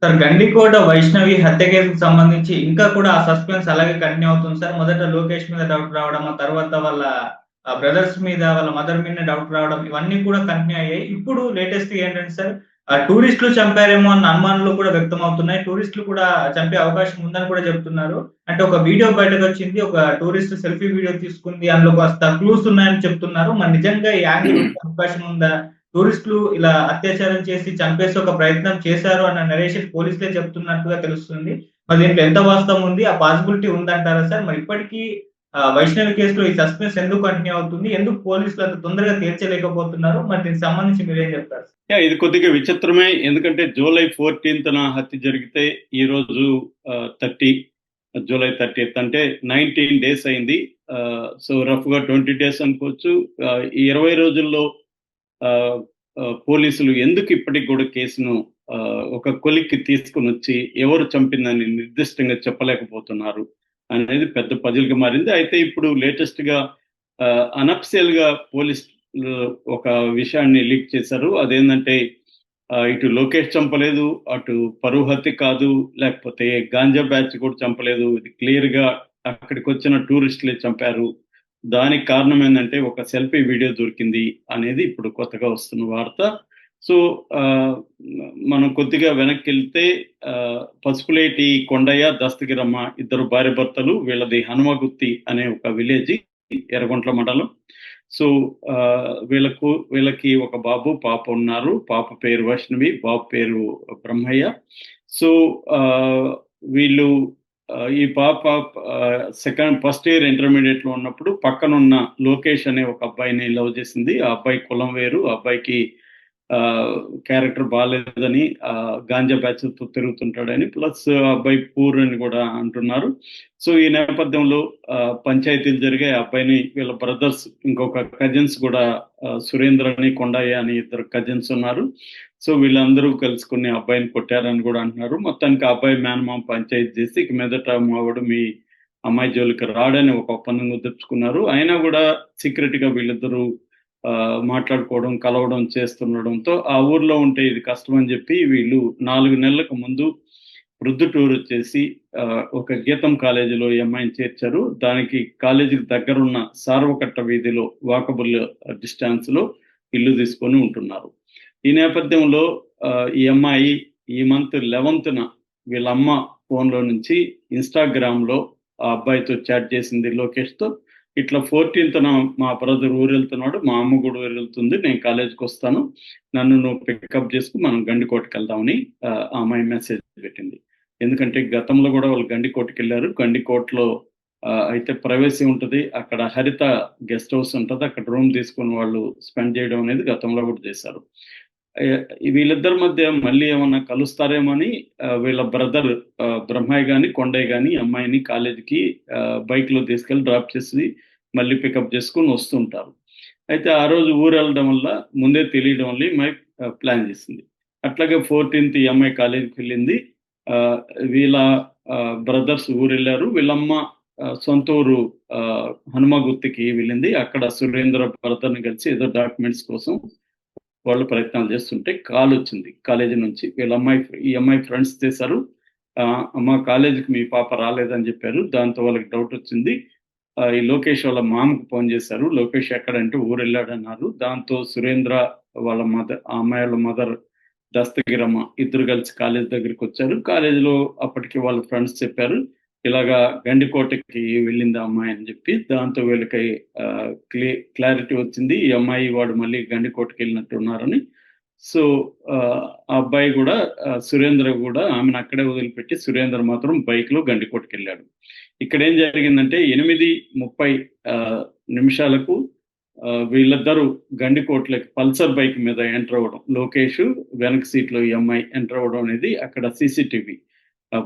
Sir Gandikota Vaishnavi హత్య కేసుకు సంబంధించి ఇంకా కూడా ఆ సస్పెన్స్ అలాగే కంటిన్యూ అవుతుంది సార్. మొదట లోకేష్ మీద డౌట్ రావడం, ఆ తర్వాత వాళ్ళ బ్రదర్స్ మీద, వాళ్ళ మదర్ మీద డౌట్ రావడం ఇవన్నీ కూడా కంటిన్యూ అయ్యాయి. ఇప్పుడు లేటెస్ట్ ఏంటంటే సార్ టూరిస్టులు చంపారేమో అన్న అనుమానాలు కూడా వ్యక్తమవుతున్నాయి. టూరిస్టులు కూడా చంపే అవకాశం ఉందని కూడా చెప్తున్నారు. అంటే ఒక వీడియో బయటకొచ్చింది. ఒక టూరిస్ట్ సెల్ఫీ వీడియో తీసుకుంది. అందులో కాస్త క్లూస్ ఉన్నాయని చెప్తున్నారు. మరి నిజంగా ఈ యాంగిల్ ఉండే అవకాశం ఉందా? టూరిస్టులు ఇలా అత్యాచారం చేసి చంపేసే ఒక ప్రయత్నం చేశారు అన్న నరేషన్ పోలీసులే చెప్తున్నట్టుగా తెలుస్తుంది. మరి దీంట్లో ఎంత వాస్తవం ఉంది? ఆ పాసిబిలిటీ ఉందంటారా సార్? మరి ఇప్పటికీ వైష్ణవి కేసులో ఈ సస్పెన్స్ ఎందుకు కంటిన్యూ అవుతుంది? ఎందుకు పోలీసులు అంత తొందరగా తేల్చలేకపోతున్నారు? మరి దీనికి సంబంధించి మీరేం చెప్తారు? ఇది కొద్దిగా విచిత్రమే. ఎందుకంటే జూలై 14న హత్య జరిగితే ఈ రోజు 30 జూలై 30th అంటే 19 డేస్ అయింది. సో రఫ్ గా 20 డేస్ అనుకోవచ్చు. ఈ 20 రోజుల్లో పోలీసులు ఎందుకు ఇప్పటికి కూడా కేసును ఒక కొలిక్కి తీసుకుని వచ్చి ఎవరు చంపిందని నిర్దిష్టంగా చెప్పలేకపోతున్నారు అనేది పెద్ద పజిల్గా మారింది. అయితే ఇప్పుడు లేటెస్ట్ గా అనఫిషియల్ గా పోలీస్ ఒక విషయాన్ని లీక్ చేశారు. అదేంటంటే ఇటు లోకేష్ చంపలేదు, అటు పరువు హత్య కాదు, లేకపోతే గాంజా బ్యాచ్ కూడా చంపలేదు. ఇది క్లియర్ గా అక్కడికి వచ్చిన టూరిస్టులే చంపారు. దానికి కారణం ఏంటంటే ఒక సెల్ఫీ వీడియో దొరికింది అనేది ఇప్పుడు కొత్తగా వస్తున్న వార్త. సో మనం కొద్దిగా వెనక్కి వెళ్తే పసుపులేటి కొండయ్య, దస్తగిరమ్మ ఇద్దరు భార్య భర్తలు. వీళ్ళది హనుమగుత్తి అనే ఒక విలేజ్, ఎర్రగొంట్ల మండలం. సో వీళ్ళకి ఒక బాబు పాప ఉన్నారు. పాప పేరు వైష్ణవి, బాబు పేరు బ్రహ్మయ్య. సో వీళ్ళు ఈ పాప ఫస్ట్ ఇయర్ ఇంటర్మీడియట్ లో ఉన్నప్పుడు పక్కనున్న లోకేష్ అనే ఒక అబ్బాయిని లవ్ చేసింది. ఆ అబ్బాయి కులం వేరు, ఆ అబ్బాయికి క్యారెక్టర్ బాగాలేదని గాంజా బ్యాచ్ తో తిరుగుతుంటాడని, ప్లస్ అబ్బాయి పూర్ అని కూడా అంటున్నారు. సో ఈ నేపథ్యంలో పంచాయతీలు జరిగాయి. అబ్బాయిని వీళ్ళ బ్రదర్స్, ఇంకొక కజిన్స్ కూడా సురేంద్ర అని కొండయ్య అని ఇద్దరు కజిన్స్ ఉన్నారు. సో వీళ్ళందరూ కలుసుకుని అబ్బాయిని కొట్టారని కూడా అంటున్నారు. మొత్తానికి అబ్బాయి మేనమామ పంచాయతీ చేసి ఇక మీదట మావాడు మీ అమ్మాయి జోలికి రాడని ఒక ఒప్పందం కుదుర్చుకున్నారు. అయినా కూడా సీక్రెట్ గా వీళ్ళిద్దరూ మాట్లాడుకోవడం, కలవడం చేస్తుండడంతో ఆ ఊర్లో ఉంటే ఇది కష్టం అని చెప్పి వీళ్ళు 4 నెలలకు ముందు ప్రొద్దుటూరు వచ్చేసి ఒక గీతం కాలేజీలో ఈ అమ్మాయిని చేర్చారు. దానికి కాలేజీకి దగ్గరున్న సార్వకట్ట వీధిలో వాకబుల్ డిస్టెన్స్ లో ఇల్లు తీసుకొని ఉంటున్నారు. ఈ నేపథ్యంలో ఈ అమ్మాయి ఈ మంత్ 11న వీళ్ళ అమ్మ ఫోన్లో నుంచి ఇన్స్టాగ్రామ్ లో ఆ అబ్బాయితో చాట్ చేసింది లోకేష్ తో. ఇట్లా 14న మా బ్రదర్ ఊరు వెళ్తున్నాడు, మా అమ్మ కూడా ఊరు వెళ్తుంది, నేను కాలేజీకి వస్తాను, నన్ను నువ్వు పికప్ చేసుకు మనం గండికోటకి వెళ్దామని ఆ అమ్మాయి మెసేజ్ పెట్టింది. ఎందుకంటే గతంలో కూడా వాళ్ళు గండికోటకి వెళ్ళారు. గండికోటలో అయితే ప్రైవసీ ఉంటుంది, అక్కడ హరిత గెస్ట్ హౌస్ ఉంటుంది, అక్కడ రూమ్ తీసుకుని వాళ్ళు స్పెండ్ చేయడం అనేది గతంలో కూడా చేశారు. వీళ్ళిద్దరి మధ్య మళ్ళీ ఏమన్నా కలుస్తారేమని వీళ్ళ బ్రదర్ బ్రహ్మయ్య గాని కొండయ్య గాని అమ్మాయిని కాలేజీకి బైక్ లో తీసుకెళ్లి డ్రాప్ చేసి మళ్ళీ పికప్ చేసుకుని వస్తుంటారు. అయితే ఆ రోజు ఊరు వెళ్ళడం వల్ల ముందే తెలియడం వల్ల ఈ అమ్మాయి ప్లాన్ చేసింది. అట్లాగే 14th ఈ అమ్మాయి కాలేజీకి వెళ్ళింది. వీళ్ళ బ్రదర్స్ ఊరు వెళ్ళారు. వీళ్ళమ్మ సొంత ఊరు హనుమగుత్తికి వెళ్ళింది. అక్కడ సురేంద్ర బ్రదర్ని కలిసి ఏదో డాక్యుమెంట్స్ కోసం వాళ్ళు ప్రయత్నాలు చేస్తుంటే కాల్ వచ్చింది కాలేజీ నుంచి. ఈ అమ్మాయి ఫ్రెండ్స్ చేశారు, అమ్మ కాలేజీకి మీ పాప రాలేదని చెప్పారు. దాంతో వాళ్ళకి డౌట్ వచ్చింది. ఈ లోకేష్ వాళ్ళ మామకు ఫోన్ చేశారు. లోకేష్ ఎక్కడంటే ఊరు వెళ్ళాడన్నారు. దాంతో సురేంద్ర వాళ్ళ మదర్, ఆ అమ్మాయి వాళ్ళ మదర్ దస్తగిరమ్మ ఇద్దరు కలిసి కాలేజ్ దగ్గరికి వచ్చారు. కాలేజీలో అప్పటికి వాళ్ళ ఫ్రెండ్స్ చెప్పారు, ఇలాగా గండికోటకి వెళ్ళింది ఆ అమ్మాయి అని చెప్పి. దాంతో వీళ్ళకి క్లారిటీ వచ్చింది, ఈ అమ్మాయి వాడు మళ్ళీ గండికోటకి వెళ్ళినట్టు ఉన్నారని. సో ఆ అబ్బాయి కూడా సురేంద్ర కూడా ఆమెను అక్కడే వదిలిపెట్టి సురేంద్ర మాత్రం బైక్ లో గండికోటకి వెళ్ళాడు. ఇక్కడ ఏం జరిగిందంటే 8:30 నిమిషాలకు వీళ్ళిద్దరూ గండికోటలోకి పల్సర్ బైక్ మీద ఎంటర్ అవ్వడం, లోకేష్ వెనక సీట్ లో ఈ అమ్మాయి ఎంటర్ అవ్వడం అనేది అక్కడ సీసీటీవీ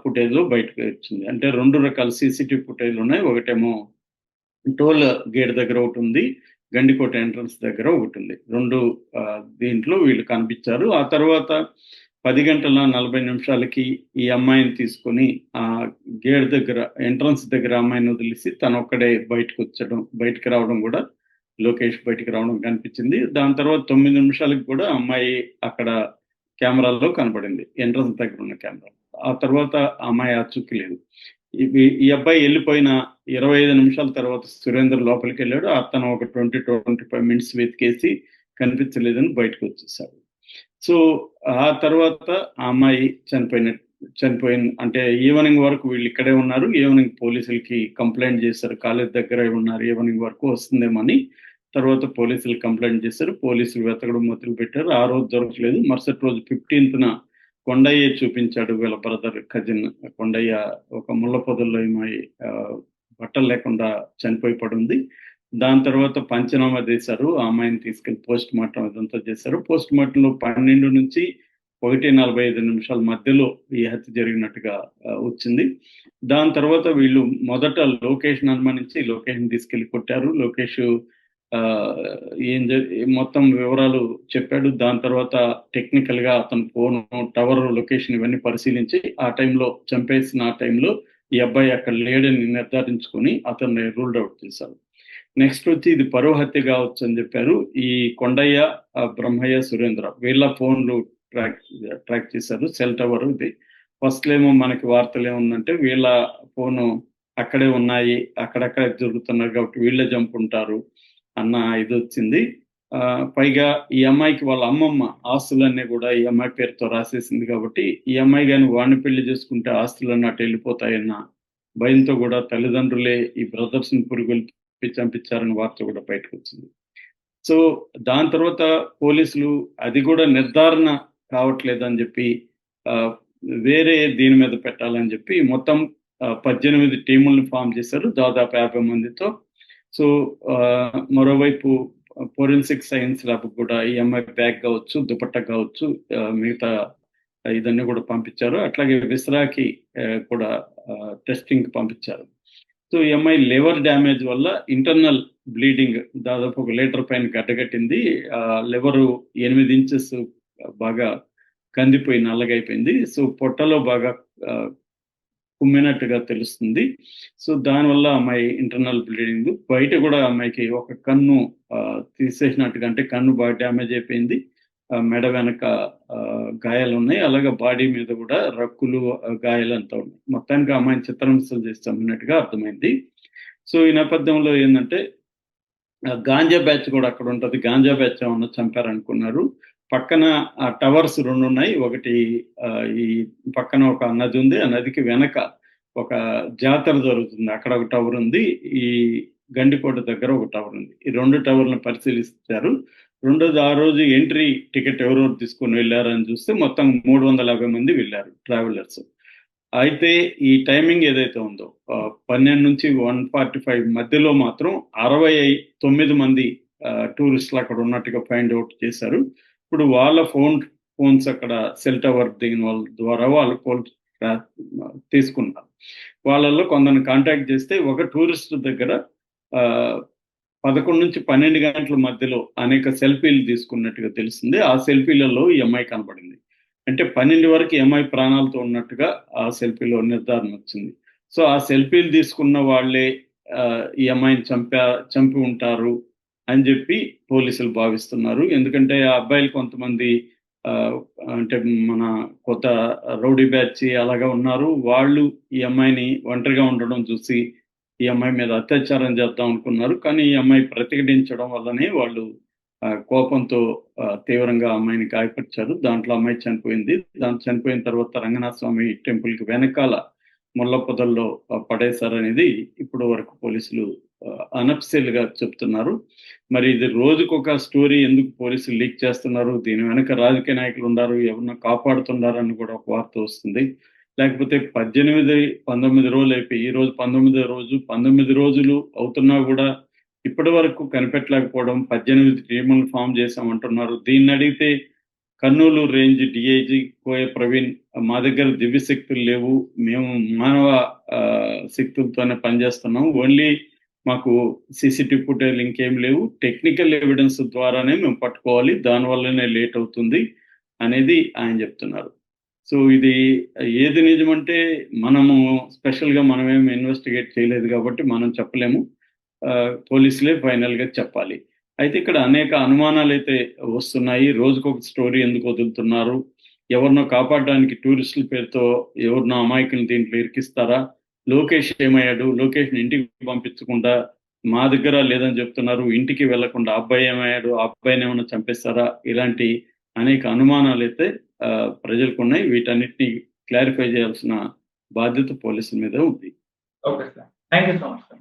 ఫుటేజ్ లో బయటకు వచ్చింది. అంటే 2 రకాల సీసీటీవీ ఫుటేజ్లు ఉన్నాయి. ఒకటేమో టోల్ గేట్ దగ్గర ఒకటి ఉంది, గండికోట ఎంట్రన్స్ దగ్గర ఒకటి ఉంది. 2 దీంట్లో వీళ్ళు కనిపించారు. ఆ తర్వాత 10:40 ఈ అమ్మాయిని తీసుకొని ఆ గేట్ దగ్గర ఎంట్రన్స్ దగ్గర అమ్మాయిని వదిలేసి తను ఒక్కడే బయటకు రావడం కూడా లోకేష్ బయటికి రావడం కనిపించింది. దాని తర్వాత 9 నిమిషాలకు కూడా అమ్మాయి అక్కడ కెమెరాలో కనబడింది, ఎంట్రన్స్ దగ్గర ఉన్న కెమెరా. ఆ తర్వాత ఆ అమ్మాయి ఆచూకీ లేదు. ఈ అబ్బాయి వెళ్ళిపోయిన 25 నిమిషాల తర్వాత సురేందర్ లోపలికి వెళ్ళాడు. అతను ఒక 20-25 మినిట్స్ వెతికేసి కనిపించలేదని బయటకు వచ్చేసాడు. సో ఆ తర్వాత ఆ అమ్మాయి చనిపోయింది. అంటే ఈవినింగ్ వరకు వీళ్ళు ఇక్కడే ఉన్నారు. ఈవినింగ్ పోలీసులకి కంప్లైంట్ చేశారు, కాలేజ్ దగ్గర ఉన్నారు, ఈవినింగ్ వరకు వస్తుందేమని. తర్వాత పోలీసులు కంప్లైంట్ చేశారు. పోలీసులు వెతకడం మొదలు పెట్టారు. ఆ రోజు దొరకలేదు. మరుసటి రోజు 15న కొండయ్య చూపించాడు, వీళ్ళ బ్రదర్ కజిన్ కొండయ్య. ఒక ముళ్ళ పొదల్లో ఏమై బట్టలు లేకుండా చనిపోయి పడుంది. దాని తర్వాత పంచనామా చేశారు. ఆ అమ్మాయిని తీసుకెళ్లి పోస్ట్ మార్టం ఇదంతా చేశారు. పోస్ట్ మార్టంలో 12 నుంచి 1:45 మధ్యలో ఈ హత్య జరిగినట్టుగా వచ్చింది. దాని తర్వాత వీళ్ళు మొదట లోకేష్ని అనుమానించి లోకేష్ని తీసుకెళ్లి కొట్టారు. లోకేష్ మొత్తం వివరాలు చెప్పాడు. దాని తర్వాత టెక్నికల్ గా అతను ఫోన్, టవర్ లొకేషన్ ఇవన్నీ పరిశీలించి ఆ టైంలో చంపేసిన ఆ టైంలో ఈ అబ్బాయి అక్కడ లేడని నిర్ధారించుకొని అతన్ని రూల్డ్ అవుట్ చేశారు. నెక్స్ట్ వచ్చి ఇది పరువు హత్య కావచ్చు అని చెప్పారు. ఈ కొండయ్య, బ్రహ్మయ్య, సురేంద్ర వీళ్ళ ఫోన్లు ట్రాక్ చేశారు. సెల్ టవర్ ఇది. ఫస్ట్ ఏమో మనకి వార్తలు ఏముందంటే వీళ్ళ ఫోను అక్కడే ఉన్నాయి, అక్కడక్కడ జరుగుతున్నారు కాబట్టి వీళ్ళే చంపుంటారు అన్న ఇది వచ్చింది. పైగా ఈ అమ్మాయికి వాళ్ళ అమ్మమ్మ ఆస్తులన్నీ కూడా ఈ అమ్మాయి పేరుతో రాసేసింది కాబట్టి ఈ అమ్మాయి కానీ వాడిని పెళ్లి చేసుకుంటే ఆస్తులన్నీ అటు వెళ్ళిపోతాయన్న భయంతో కూడా తల్లిదండ్రులే ఈ బ్రదర్స్ని పురుగులు చంపించారని వార్త కూడా బయటకు వచ్చింది. సో దాని తర్వాత పోలీసులు అది కూడా నిర్ధారణ కావట్లేదని చెప్పి వేరే దీని మీద పెట్టాలని చెప్పి మొత్తం 18 టీములను ఫామ్ చేశారు, దాదాపు 50 మందితో. సో మరోవైపు ఫోరెన్సిక్ సైన్స్ ల్యాబ్ కూడా ఈ అమ్మాయి బ్యాగ్ కావచ్చు, దుపట్టా కావచ్చు, మిగతా ఇదన్నీ కూడా పంపించారు. అట్లాగే విస్రాకి కూడా టెస్టింగ్ పంపించారు. సో ఈ అమ్మాయి లివర్ డ్యామేజ్ వల్ల ఇంటర్నల్ బ్లీడింగ్ దాదాపు 1 లీటర్ పైన గడ్డగట్టింది. లివరు 8 ఇంచెస్ బాగా కందిపోయి నల్లగైపోయింది. సో పొట్టలో బాగా కుమ్మినట్టుగా తెలుస్తుంది. సో దానివల్ల అమ్మాయి ఇంటర్నల్ బ్లీడింగ్. బయట కూడా అమ్మాయికి ఒక కన్ను తీసేసినట్టుగా, అంటే కన్ను బాగా డ్యామేజ్ అయిపోయింది. మెడ వెనక గాయాలు ఉన్నాయి. అలాగే బాడీ మీద కూడా రక్కులు, గాయాలు అంతా ఉన్నాయి. మొత్తానికి అమ్మాయిని చిత్రహింసలు చేసి చంపినట్టుగా అర్థమైంది. సో ఈ నేపథ్యంలో ఏంటంటే గాంజా బ్యాచ్ కూడా అక్కడ ఉంటుంది. గాంజా బ్యాచ్ ఏమన్నా చంపారనుకున్నారు. పక్కన టవర్స్ 2 ఉన్నాయి. ఒకటి ఈ పక్కన ఒక నది ఉంది. ఆ నదికి వెనక ఒక జాతర జరుగుతుంది, అక్కడ ఒక టవర్ ఉంది. ఈ గండికోట దగ్గర ఒక టవర్ ఉంది. ఈ 2 టవర్లను పరిశీలిస్తారు. రెండోది, ఆ రోజు ఎంట్రీ టికెట్ ఎవరెవరు తీసుకొని వెళ్ళారని చూస్తే మొత్తం 350 మంది వెళ్ళారు ట్రావెలర్స్. అయితే ఈ టైమింగ్ ఏదైతే ఉందో 12 నుంచి 1:45 మధ్యలో మాత్రం 69 మంది టూరిస్టులు అక్కడ ఉన్నట్టుగా ఫైండ్ అవుట్ చేశారు. ఇప్పుడు వాళ్ళ ఫోన్స్ అక్కడ సెల్ టవర్ దిగిన వాళ్ళ ద్వారా వాళ్ళు తీసుకున్నారు. వాళ్ళల్లో కొందరిని కాంటాక్ట్ చేస్తే ఒక టూరిస్ట్ దగ్గర 11 నుంచి 12 గంటల మధ్యలో అనేక సెల్ఫీలు తీసుకున్నట్టుగా తెలిసింది. ఆ సెల్ఫీలలో ఈ అమ్మాయి కనబడింది. అంటే 12 వరకు ఈ అమ్మాయి ప్రాణాలతో ఉన్నట్టుగా ఆ సెల్ఫీలో నిర్ధారణ వచ్చింది. సో ఆ సెల్ఫీలు తీసుకున్న వాళ్ళే ఈ అమ్మాయిని చంపి ఉంటారు అని చెప్పి పోలీసులు భావిస్తున్నారు. ఎందుకంటే ఆ అబ్బాయిలు కొంతమంది అంటే మన కొత్త రౌడీ బ్యాచ్ అలాగా ఉన్నారు. వాళ్ళు ఈ అమ్మాయిని ఒంటరిగా ఉండడం చూసి ఈ అమ్మాయి మీద అత్యాచారం చేద్దాం అనుకున్నారు. కానీ ఈ అమ్మాయి ప్రతిఘటించడం వల్లనే వాళ్ళు కోపంతో తీవ్రంగా అమ్మాయిని గాయపరిచారు. దాంట్లో అమ్మాయి చనిపోయింది. చనిపోయిన తర్వాత రంగనాథ స్వామి టెంపుల్కి వెనకాల ముళ్ళ పొదల్లో పడేశారనేది ఇప్పుడు వరకు పోలీసులు అనఫిషియల్ గా చెప్తున్నారు. మరి ఇది రోజుకొక స్టోరీ ఎందుకు పోలీసులు లీక్ చేస్తున్నారు, దీని వెనక రాజకీయ నాయకులు ఉన్నారు, ఎవరన్నా కాపాడుతున్నారని కూడా ఒక వార్త వస్తుంది. లేకపోతే 18-19 రోజులు అయిపోయి ఈ రోజు 19వ రోజు, 19 రోజులు అవుతున్నా కూడా ఇప్పటి వరకు కనిపెట్టలేకపోవడం. 18 టీములను ఫామ్ చేశామంటున్నారు. దీన్ని అడిగితే కర్నూలు రేంజ్ డిఐజీ కోయ ప్రవీణ్, మా దగ్గర దివ్య శక్తులు లేవు, మేము మానవ శక్తులతోనే పనిచేస్తున్నాం, ఓన్లీ మాకు సీసీటీవీ ఫుటేజ్ ఇంకేం లేవు, టెక్నికల్ ఎవిడెన్స్ ద్వారానే మేము పట్టుకోవాలి, దానివల్లనే లేట్ అవుతుంది అనేది ఆయన చెప్తున్నారు. సో ఇది ఏది నిజమంటే మనము స్పెషల్గా మనమేమి ఇన్వెస్టిగేట్ చేయలేదు కాబట్టి మనం చెప్పలేము. పోలీసులే ఫైనల్గా చెప్పాలి. అయితే ఇక్కడ అనేక అనుమానాలు అయితే వస్తున్నాయి. రోజుకొక స్టోరీ ఎందుకు వదులుతున్నారు, ఎవరినో కాపాడడానికి టూరిస్టుల పేరుతో ఎవరినో అమాయకులను దీంట్లో ఇరికిస్తారా? లోకేష్ ఏమయ్యాడు? లోకేష్ని ఇంటికి పంపించకుండా మా దగ్గర లేదని చెప్తున్నారు, ఇంటికి వెళ్లకుండా అబ్బాయి ఏమయ్యాడు? ఆ అబ్బాయిని ఏమైనా చంపేస్తారా? ఇలాంటి అనేక అనుమానాలు అయితే ప్రజలకు ఉన్నాయి. వీటన్నిటిని క్లారిఫై చేయాల్సిన బాధ్యత పోలీసుల మీద ఉంది. Okay sir. Thank you so much sir.